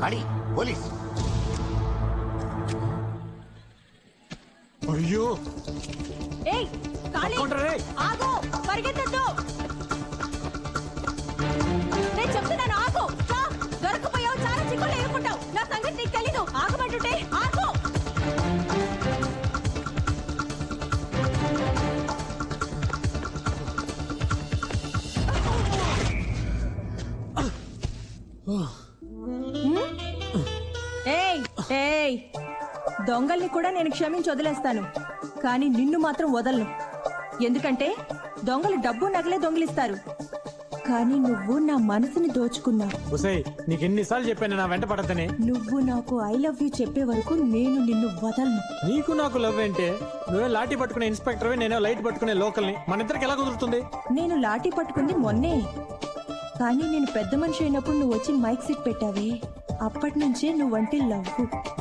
అడి పోలీస్. అయ్యో ఏయ్ కాళీ ఆగు, పరిగెత్తొద్దు. నేను చెప్తున్నాను ఆగు. దొరకపోయావు, చాలా చిక్కులు ఎదుర్కొంటావు. నా సంగతి నీకు తెలీదు. ఆగమంటుంటే ఆగు. ఏయ్ ఏయ్, దొంగల్ని కూడా నేను క్షమించి వదిలేస్తాను, కానీ నిన్ను మాత్రం వదలను. ఎందుకంటే దొంగలు డబ్బు నగలే దొంగిలిస్తారు, కానీ నువ్వు నా మనసుని దోచుకున్నావు. నీకు ఎన్నిసార్లు చెప్పాను నా వెంట పడతనే. నువ్వు నాకు ఐ లవ్ యూ చెప్పే వరకు నేను నిన్ను వదలను. నీకు నాకు లవ్ ఏంటే? నువ్వే లాఠీ పట్టుకునే ఇన్స్పెక్టర్, నేనే లైట్ పట్టుకునే లోకల్ని. మన ఇద్దరికి ఎలా కుదురుతుంది? నేను లాఠీ పట్టుకుంది మొన్నే, కానీ నేను పెద్ద మనిషి అయినప్పుడు నువ్వు వచ్చి మైక్ సెట్ పెట్టావే, అప్పటి నుంచే నువ్వంటే లవ్.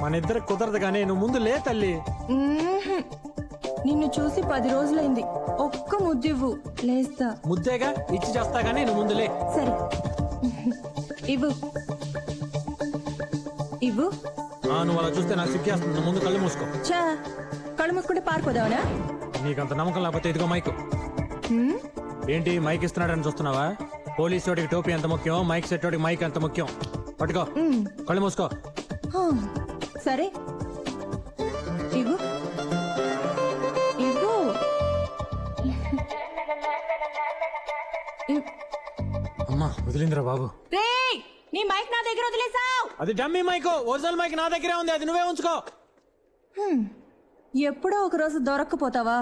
మన ఇద్దరికి కుదరదు, కానీ నువ్వు ముందు లే తల్లి. నిన్ను చూసి 10 రోజులైంది. ఒక్క ముద్దివ్వు, లేస్తా. ముద్దేగా ఇచ్చి చేస్తా, గానీ నువ్వు ముందు లే. సరే ఇవ్వు ఇవ్వు. నువ్వు అలా చూస్తే నాకు సిగ్గేస్తుంది. నువ్వు ముందు కళ్ళు మూసుకో. చా, కళ్ళు మూసుకుంటే పారిపోదావనా? నీకంత నమ్మకం లేకపోతే ఇదిగో మైక్. ఏంటి మైక్ ఇస్తున్నాడని చూస్తున్నావా? పోలీసు వాడికి టోపీ ఎంత ముఖ్యం, మైక్ సెట్ వాడికి మైక్ ఎంత ముఖ్యం. పట్టుకో, కళ్ళు మూసుకో. సరే ఇవ్వు ఇవ్వు. అమ్మా వదిలిందిరా బాబు. రేయ్, నీ మైక్ నా దగ్గర వదిలేసావు. అది డమ్మీ మైక్, ఒరిజినల్ మైక్ నా దగ్గరే ఉంది, అది నువ్వే ఉంచుకో. ఎప్పుడో ఒక రోజు దొరక్కపోతావా?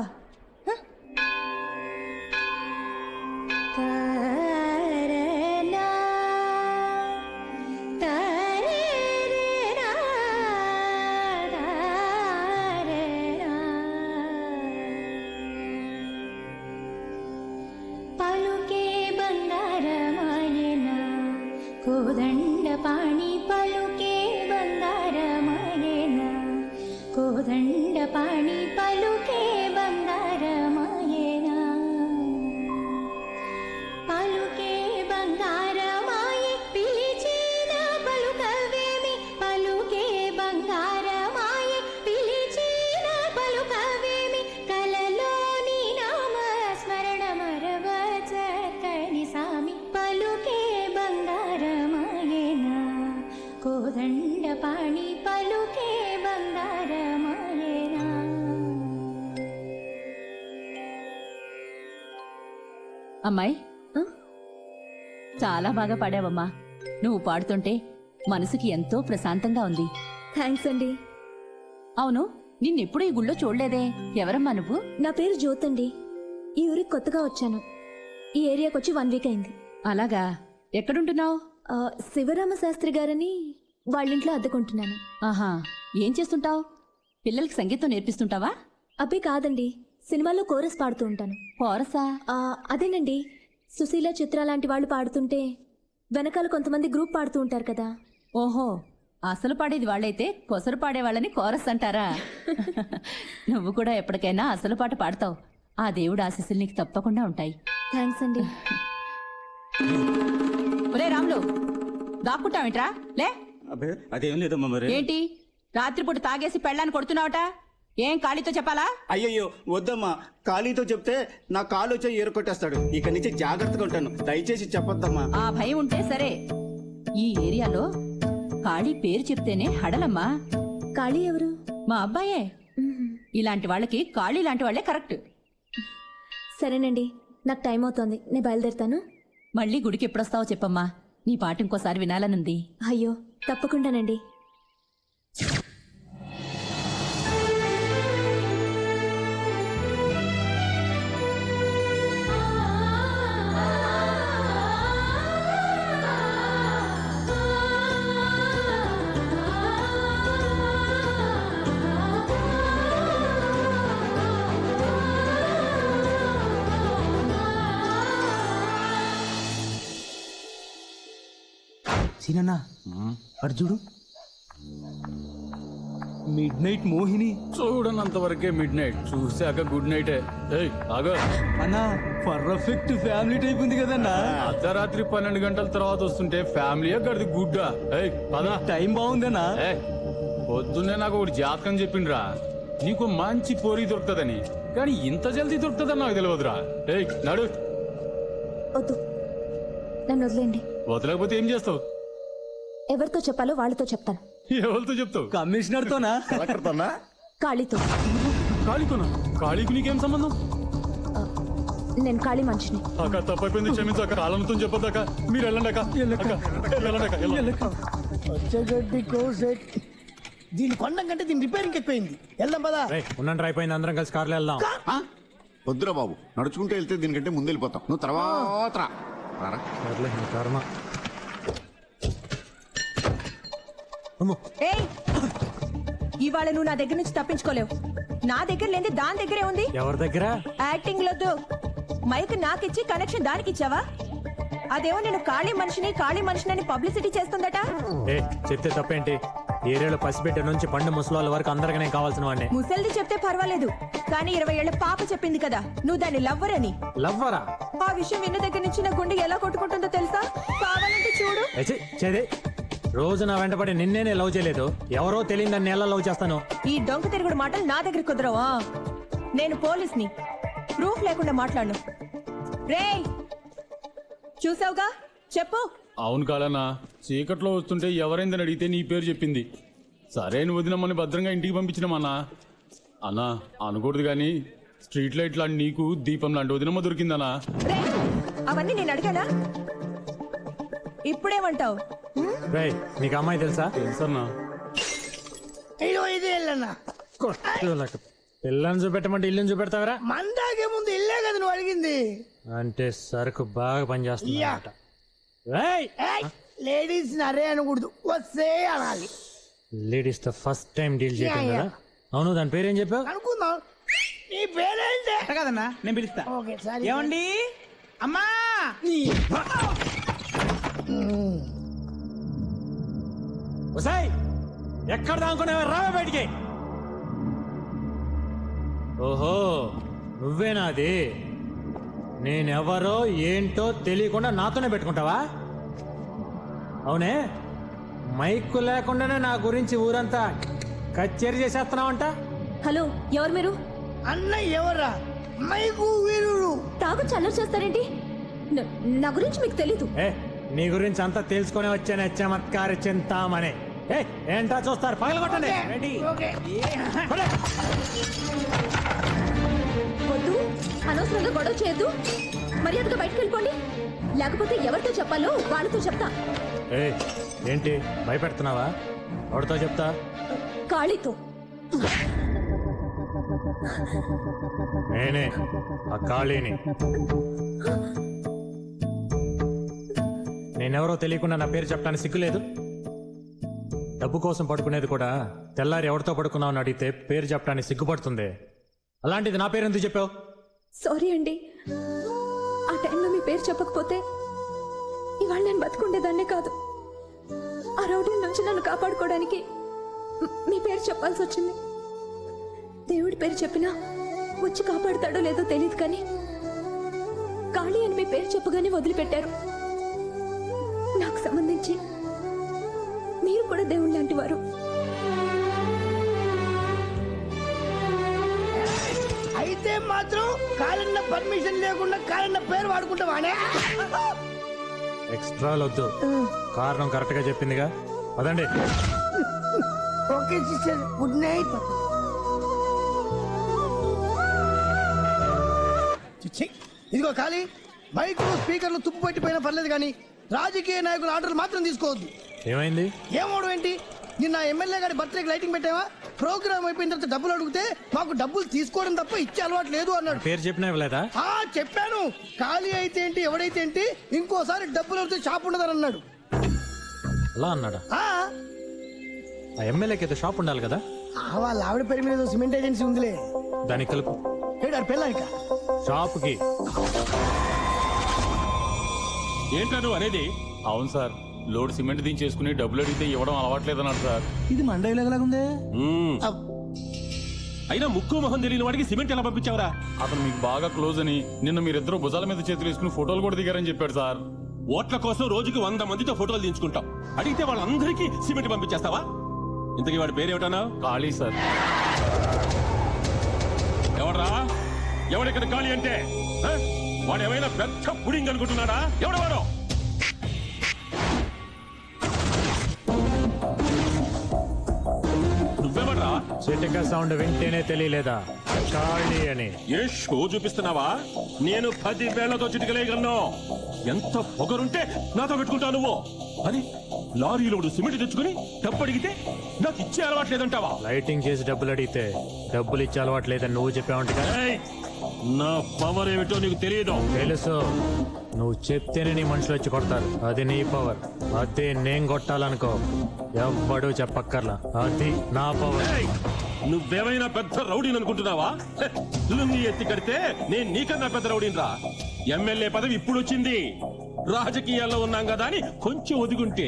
కోదండపాణి పలుకే బంగారమాయేనా, కోదండపాణి పలుకే బంగారమాయేనా, పలుకే బంగారమాయే పిలిచిన పలుకవేమి, పలుకే బంగారమాయే పిలిచిన పలుకవేమి, కలలోని నామ స్మరణ మరవచ కని సామి, పలుకే బంగారమాయేనా, కోదండపాణి పలుకే బంగారమాయేనా. అమ్మాయి, చాలా బాగా పాడావమ్మా. నువ్వు పాడుతుంటే మనసుకి ఎంతో ప్రశాంతంగా ఉంది. థ్యాంక్స్ అండి. అవును, నిన్నెప్పుడు ఈ గుళ్ళో చూడలేదే. ఎవరమ్మా నువ్వు? నా పేరు జ్యోత్ అండి. ఈ ఊరికి కొత్తగా వచ్చాను. ఈ ఏరియాకి వచ్చి 1 వీక్ అయింది. అలాగా, ఎక్కడుంటున్నావు? శివరామ శాస్త్రి గారని వాళ్ళింట్లో అద్దెకుంటున్నాను. ఆహా, ఏం చేస్తుంటావు? పిల్లలకి సంగీతం నేర్పిస్తుంటావా? అబ్బే కాదండి, సినిమాలో కోరస్ పాడుతూ ఉంటాను. కోరసా? అదేనండి, సుశీల, చిత్ర లాంటి వాళ్ళు పాడుతుంటే వెనకాల కొంతమంది గ్రూప్ పాడుతూ ఉంటారు కదా. ఓహో, అసలు పాడేది వాళ్ళైతే కొసరు పాడేవాళ్ళని కోరస్ అంటారా? నువ్వు కూడా ఎప్పటికైనా అసలు పాట పాడతావు. ఆ దేవుడు ఆశీస్సులు నీకు తప్పకుండా ఉంటాయి. థ్యాంక్స్ అండి. ఒరే రాములు, దాక్కుంటావేంట్రా? లే. అబ్బే అదేం లేదమ్మా. మరి ఏంటి రాత్రిపూట తాగేసి పెళ్ళాన్ని కొడుతున్నావట? ఏం ఖాళీతో చెప్పాలా? అయ్యయ్యో వద్దమ్మా, ఖాళీతో చెప్తే నా కాలు వచ్చి ఏరుకొట్టేస్తాడు. ఇక నుంచి జాగ్రత్తగా ఉంటాను, దయచేసి చెప్పొద్దమ్మా. ఆ భయం ఉంటే సరే. ఈ ఏరియాలో ఖాళీ పేరు చెప్తేనే హడలమ్మా. కాళీ ఎవరు? మా అబ్బాయే. ఇలాంటి వాళ్ళకి ఖాళీ లాంటి వాళ్ళే కరెక్ట్. సరేనండి, నాకు టైం అవుతోంది, నేను బయలుదేరుతాను. మళ్ళీ గుడికి ఎప్పుడొస్తావో చెప్పమ్మా, నీ పాట ఇంకోసారి వినాలనుంది. అయ్యో తప్పకుండానండి. సీనన్నా అటు చూడు. మిడ్ నైట్ మోహిని చూడనంత వరకే మిడ్ నైట్, చూసాక గుడ్ నైటే. ఏయ్ ఆగో, అన్నా పర్ఫెక్ట్ ఫ్యామిలీ టైప్ ఉంది కదన్నా. అర్ధరాత్రి 12 గంటల తర్వాత వస్తుంటే ఫ్యామిలీయే గడిది గుడ్డా. ఏయ్ పదా. టైం బాగుందన్నా. ఏయ్ పొద్దున్నే నాకు ఒకటి జాతకం చెప్పిండ్రా, నీకు మంచి పోరి దొరుకుతుందని. కానీ ఇంత జల్దీ దొరుకుతుందని నాకు తెలియదురా. ఏయ్ నడు. వద్దు, నన్ను వదిలేండి. వదలకపోతే ఏం చేస్తావు? ఎవరితో చెప్పాలో వాళ్ళతో చెప్తాను. ఎవరితో చెప్తావు? కమిషనర్ తోనా? కాళీతో. కాళీకునా? కాళీకు నీకేం సంబంధం? నేను కాళీ మనిషిని. అక్క తప్పైపోయింది, క్షమించక. కాలంతో చెప్పొద్దక్క. మీరు వెళ్ళండి అక్క. వెళ్ళండి అక్క. వచ్చేగడ్డి కోసెట్ దీని కొండం కంటే దీని రిపేరింగ్ ఎక్కువైంది. వెళ్దాం పదా. ఉన్నంటే అయిపోయింది, అందరం కలిసి కార్లో వెళ్దాం. వద్దురా బాబు, నడుచుకుంటూ వెళ్తే దీనికంటే ముందు వెళ్ళిపోతాం. నువ్వు తర్వాత రారా. సర్లే, నీ కర్మ. అమ్మో. ఏయ్ ఇవాళ నువ్వు నా దగ్గర నుంచి తప్పించుకోలేవు. నా దగ్గర లేని దాని దగ్గరే ఉంది. ఎవరి దగ్గర? యాక్టింగ్ లొద్దు. మైక్ నాకిచ్చి కనెక్షన్ దానికి ఇచ్చావా? అదేమో నేను ఖాళీ మనిషిని పబ్లిసిటీ చేస్తుందట. ఏ చెప్తే తప్పేంటి? ఏరియాలో పసిబిడ్డ నుంచి పండు ముసలాళ్ళ వరకు అందరికి నేను కావాల్సిన వాడిని. ముసల్ది చెప్తే పర్వాలేదు, కానీ 20 ఏళ్ల పాప చెప్పింది కదా నువ్వు దాన్ని లవ్వర్ అని. లవ్వరా? ఆ విషయం విన్న దగ్గర నుంచి నా గుండె ఎలా కొట్టుకుంటుందో తెలుసా? కావాలంటే చూడు. చేదే రోజు నా వెంటపడి నిన్నేనే లవ్ చేయలేదు, ఎవరో తెలియదు నన్ను ఎలా లవ్ చేస్తాను. ఈ డొంక తిరుగుడు మాటలు నా దగ్గర కుదరవా? నేను పోలీస్ని, ప్రూఫ్ లేకుండా మాట్లాడను. రేయ్ చూసావుగా, చెప్పు. అవును కాలన్నా, చీకట్లో వస్తుంటే ఎవరైందని అడిగితే నీ పేరు చెప్పింది. సరే నువ్వు వదినమ్మని భద్రంగా ఇంటికి పంపించినామన్నా. అన్నా అనకూడదు కానీ స్ట్రీట్ లైట్ లాంటి నీకు దీపం లాంటి వదినమ్మ దొరికిందన్నా. రేయ్ అవన్నీ నేను అడిగానా? ఇప్పుడేమంటావు? రేయ్ నీకు అమ్మాయి తెలుసా? తెలుసన్నా. ఇది వెళ్ళన్నా. పిల్లని చూపెట్టమంటే ఇల్లుని చూపెడతావరా? మందాకే ముందు ఇల్లే కదా నువ్వు అడిగింది. అంటే సరుకు బాగా పనిచేస్తుంది. లేడీస్ నరే అనకూడదు, వస్తే అనాలి. లేడీస్ తో ఫస్ట్ టైం డీల్ చేయడం కదా. అవును, దాని పేరేం చెప్పావు? అనుకుందాం. నీ పేరేంటే కదన్నా, నేను పిలుస్తా. ఓకే సరే. ఏమండి అమ్మా? ఒసేయ్, ఎక్కడ దానుకునేవా? రావే బయటికి. ఓహో నువ్వేనాది? నేనెవరో ఏంటో తెలియకుండా నాతోనే పెట్టుకుంటావా? అవునే, మైకు లేకుండానే నా గురించి ఊరంతా కచేరీ చేసేస్తున్నావంట. హలో, ఎవరు మీరు? అన్న ఎవర్రా? మైకు వీరుడు. తాగు చల్లర చేస్తారేంటి? నా గురించి మీకు తెలీదు. ఏ నీ గురించి అంతా తెలుసుకొని వచ్చానే చమత్కార చింతామనే. ఏ ఏంటా చూస్తారు? పగలగొట్టండి. రెడీ? పడే. వద్దు, అనవసరంగా గొడవ చేయొద్దు. మర్యాదగా బయటకు వెళ్ళిపోండి, లేకపోతే ఎవరితో చెప్పాలో వాళ్ళతో చెప్తా. ఏ ఏంటి భయపెడుతున్నావా? ఎవరితో చెప్తా? కాళీతో. నేనే ఆ ఖాళీని. నేనెవరో తెలియకుండా నా పేరు చెప్పడానికి సిగ్గులేదు? డబ్బు కోసం పడుకునేది కూడా తెల్లారి ఎవరితో పడుకున్నావు అని అడిగితే పేరు చెప్పడానికి సిగ్గుపడుతుంది. అలాంటిది నా పేరు ఎందుకు చెప్పావు? సారీ అండి, ఆ టైంలో మీ పేరు చెప్పకపోతే ఇవాళ నేను బతుకుండేదాన్నే కాదు. ఆ రౌడీల నుంచి నన్ను కాపాడుకోవడానికి మీ పేరు చెప్పాల్సి వచ్చింది. దేవుడి పేరు చెప్పినా వచ్చి కాపాడుతాడో లేదో తెలియదు, కానీ కాళీ అని మీ పేరు చెప్పగానే వదిలిపెట్టారు. నాకు సంబంధించి మీరు కూడా దేవుడు లాంటి వారు. అయితే మాత్రం కాలన్న పర్మిషన్ లేకుండా కాలన్న పేరు వాడుకుంటావానే? ఎక్స్ట్రా వద్దు, కారణం కరెక్ట్ గా చెప్పిందిగా. పదండి. Okay sister, good night. ఇదిగో ఖాళీ, మైకులు స్పీకర్లు తుప్పు పట్టిపోయినా పర్లేదు, కానీ రాజకీయ నాయకుల ఆర్డర్లు మాత్రం తీసుకోవద్దు. ఏమైంది? ఏమోడు ఏంటి? నిన్న ఎమ్మెల్యే గారి బర్త్డేకి లైటింగ్ పెట్టావా? ప్రోగ్రామ్ అయిపోయిన తర్వాత డబ్బులు అడిగితే మాకు డబ్బులు తీసుకోవడం తప్ప ఇచ్చే అలవాటు లేదు అన్నాడు. పేరు చెప్పినా ఇవ్వలేదా? చెప్పాను. ఖాళీ అయితే ఏంటి, ఎవడైతే ఏంటి, ఇంకోసారి డబ్బులు అడిగితే షాప్ ఉండదని అన్నాడు. అలా అన్నాడా? ఆ ఎమ్మెల్యేకి ఏదో షాప్ ఉండాలి కదా. వాళ్ళ ఆవిడ పేరు మీద సిమెంట్ ఏజెన్సీ ఉందిలే, దానికి కలుపు. పెళ్ళాక షాప్కి ఏంటా నువ్వు అనేది? అవును సార్, లోడ్ సిమెంట్ దించేసుకుని డబ్బులు అడిగితే ఇవ్వడం అలవాట్లేదన్నాడు సార్. ఇది మన డైలాగ్ లాగుందే. అయినా ముక్కు మొహం తెలియని వాడికి సిమెంట్ ఎలా పంపించావురా? అతను మీకు బాగా క్లోజ్ అని నిన్న మీరిద్దరూ భుజాల మీద చేతులు వేసుకుని ఫోటోలు కూడా దిగారని చెప్పాడు సార్. ఓట్ల కోసం రోజుకి 100 మందితో ఫోటోలు దించుకుంటాం. అడిగితే వాళ్ళందరికీ సిమెంట్ పంపించేస్తావా? ఇంతకీ వాడి పేరేమిటన్నా? ఖాళీ సార్. ఎవడ్రా? ఎవడిక్కడ ఖాళీ అంటే? ఆ? వాడు ఏమైనా పెద్ద పుడింగ్ అనుకుంటున్నాడా? ఎవడవాడో? నువ్వెవడ్రా? చిటిక సౌండ్ వింటేనే తెలియలేదా ఖాళీ అని? ఏ షో చూపిస్తున్నావా? నేను 10 వేళ్లతో చిటికలేయగలను. ఎంత పొగరుంటే నాతో పెట్టుకుంటావు నువ్వు? అని లారీలోడు సిమెంట్ తెచ్చుకుని డబ్బు అడిగితే నాకు ఇచ్చే అలవాట్లేదంటావా? లైటింగ్ చేసి డబ్బులు అడిగితే డబ్బులు ఇచ్చే అలవాటు లేదని నువ్వు చెప్పావంట. ఏయ్! నా పవర్ ఏమిటో నీకు తెలియదు. తెలుసు. నువ్వు చెప్తేనే నీ మనుషులు వచ్చి కొడతారు. అది నీ పవర్. అదే నేను కొట్టాలనుకో ఎవ్వడూ చెప్పక్కర్లా. అది నా పవర్. ఏయ్! నువ్వేమైనా పెద్ద రౌడీని అనుకుంటున్నావా? లుంగి ఎత్తి కడితే నేను నీకన్నా పెద్ద రౌడీని రా. ఎమ్మెల్యే పదవి ఇప్పుడు వచ్చింది. రాజకీయాల్లో ఉన్నాం కదా అని కొంచెం ఒదిగుంటే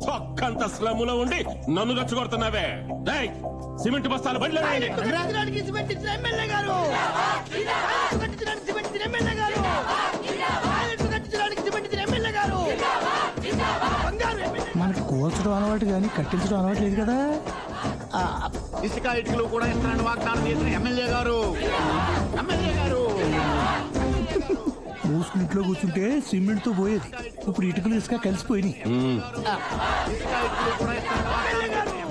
పక్కంత స్లమ్ములో ఉండి నన్ను రెచ్చగొడుతున్నావే. ఏయ్! సిమెంట్ బస్తాలు బండిలో వేయండి. కట్టించడానికి సిమెంట్ ఇచ్చిన ఎమ్మెల్యే గారు. కట్టించడానికి సిమెంట్ ఇచ్చిన ఎమ్మెల్యే గారు. కట్టించడానికి సిమెంట్ ఇచ్చిన ఎమ్మెల్యే గారు. మనకి కూల్చడం అలవాటు కానీ కట్టించడం అలవాటు లేదు కదా. ఇసుక ఇటుకలు కూడా ఇస్తానని వాగ్దానం చేసిన ఎమ్మెల్యే గారు. ఎమ్మెల్యే గారు మూసుకుని ఇంట్లో కూర్చుంటే సిమెంట్ తో పోయేది. ఇప్పుడు ఇటుకలు ఇసుక కలిసిపోయినాయి.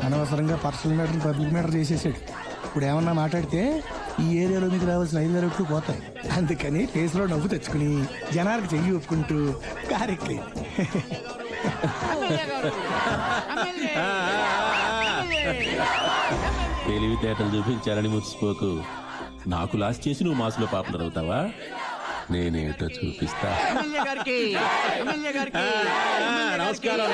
అనవసరంగా పర్సనల్ మ్యాటర్ పబ్లిక్ మ్యాటర్ చేసేసాడు. ఇప్పుడు ఏమన్నా మాట్లాడితే ఈ ఏరియాలో మీకు రావాల్సిన 5 రెట్లు పోతాయి. అందుకని ఫేస్ లో నవ్వు తెచ్చుకుని జనాలకు చెయ్యి ఒప్పుకుంటూ కారెక్కి తెలివితేటలు చూపించాలని మురిసిపోకు. నాకు లాస్ట్ చేసి నువ్వు మాసులో పాపులర్ అవుతావా? నేనేటో చూపిస్తా. నమస్కారం.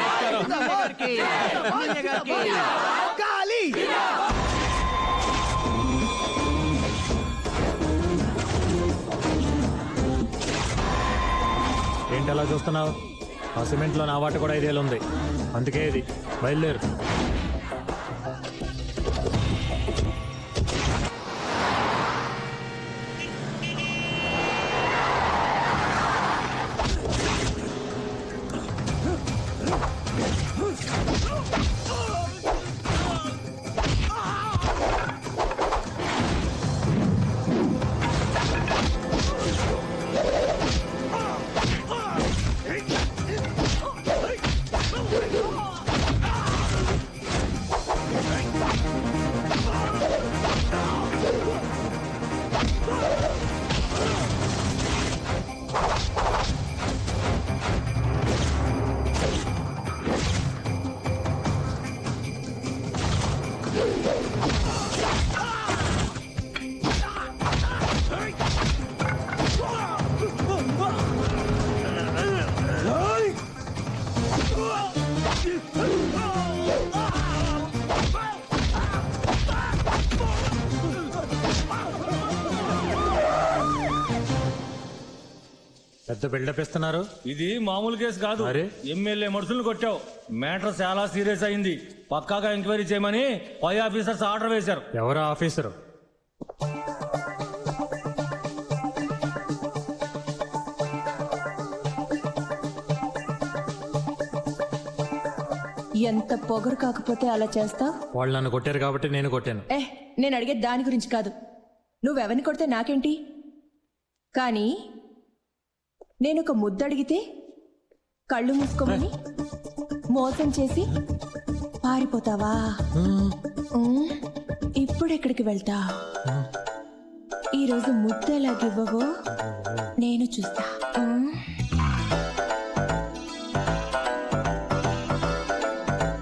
ఏంటి అలా చూస్తున్నావు? ఆ సిమెంట్ లో నా వాట కూడా 5 ఏళ్ళు ఉంది. అందుకే ఇది బయలుదేరు. పెద్ద బిల్డప్ ఇస్తున్నారు. ఇది మామూలు కేసు కాదు. మరి? ఎమ్మెల్యే మనుషులను కొట్టావు. మ్యాటర్ చాలా సీరియస్ అయింది. పక్కాగా ఎంక్వైరీ చేయమని పై ఆఫీసర్స్ ఆర్డర్ వేశారు. ఎవరు ఆఫీసరు? ఎంత పొగరు కాకపోతే అలా చేస్తా? వాళ్ళు నన్ను కొట్టారు కాబట్టి నేను కొట్టాను. నేను అడిగేది దాని గురించి కాదు. నువ్వెవరిని కొడితే నాకేంటి? కానీ నేను ఒక ముద్దు అడిగితే కళ్ళు మూసుకోమని మోసం చేసి పారిపోతావా? ఇప్పుడెక్కడికి వెళ్తా? ఈరోజు ముద్దు ఎలాగివ్వవో నేను చూస్తా.